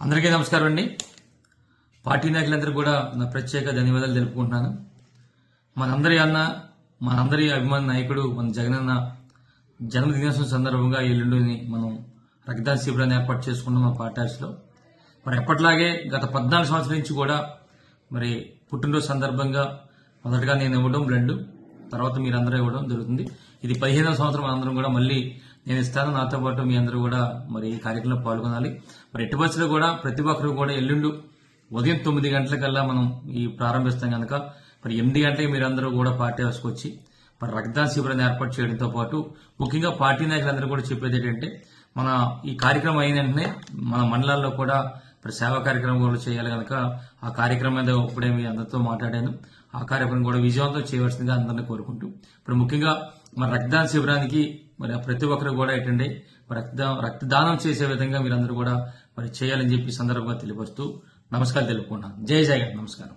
అందరికీ నమస్కారం అండి. పార్టీ నాయకులందరూ కూడా నా ప్రత్యేక ధన్యవాదాలు తెలుపుకుంటున్నాను. మనందరి అభిమాన నాయకుడు మన జగనన్న జన్మదినోత్సవం సందర్భంగా ఎల్లుండిని మనం రక్తదాన శిబిరాన్ని ఏర్పాటు చేసుకున్నాం మా పార్టీ ఆఫీస్లో. మరి ఎప్పటిలాగే గత 14 సంవత్సరాల నుంచి కూడా మరి పుట్టినరోజు సందర్భంగా మొదటగా నేను ఇవ్వడం బ్లడ్, తర్వాత మీరందరూ ఇవ్వడం జరుగుతుంది. ఇది 15వ సంవత్సరం అందరం కూడా మళ్ళీ నేను ఇస్తాను. నాతో పాటు మీ అందరూ కూడా మరి ఈ కార్యక్రమంలో పాల్గొనాలి. మరి ఎట్టి బస్సులో కూడా ప్రతి ఒక్కరు కూడా ఎల్లుండు ఉదయం 9 గంటలకల్లా మనం ఈ ప్రారంభిస్తాం కనుక మరి 8 గంటలకి మీరందరూ కూడా పార్టీ హౌస్కి వచ్చి మరి రక్తదాన శిబిరాన్ని ఏర్పాటు చేయడంతో పాటు ముఖ్యంగా పార్టీ నాయకులందరూ కూడా చెప్పేది ఏంటంటే మన ఈ కార్యక్రమం అయిన వెంటనే మన మండలాల్లో కూడా మరి సేవా కార్యక్రమం కూడా చేయాలి కనుక ఆ కార్యక్రమం మీద ఇప్పుడే మీ అందరితో మాట్లాడాను. ఆ కార్యక్రమం కూడా విజయవంతం చేయవలసిందిగా అందరినీ కోరుకుంటూ ఇప్పుడు ముఖ్యంగా మన రక్తదాన శిబిరానికి మరి ప్రతి ఒక్కరు కూడా ఏంటంటే రక్తదానం చేసే విధంగా మీరందరూ కూడా మరి చేయాలని చెప్పి సందర్భంగా తెలియపరుస్తూ నమస్కారం తెలుపుకుంటున్నాను. జై జగన్. నమస్కారం.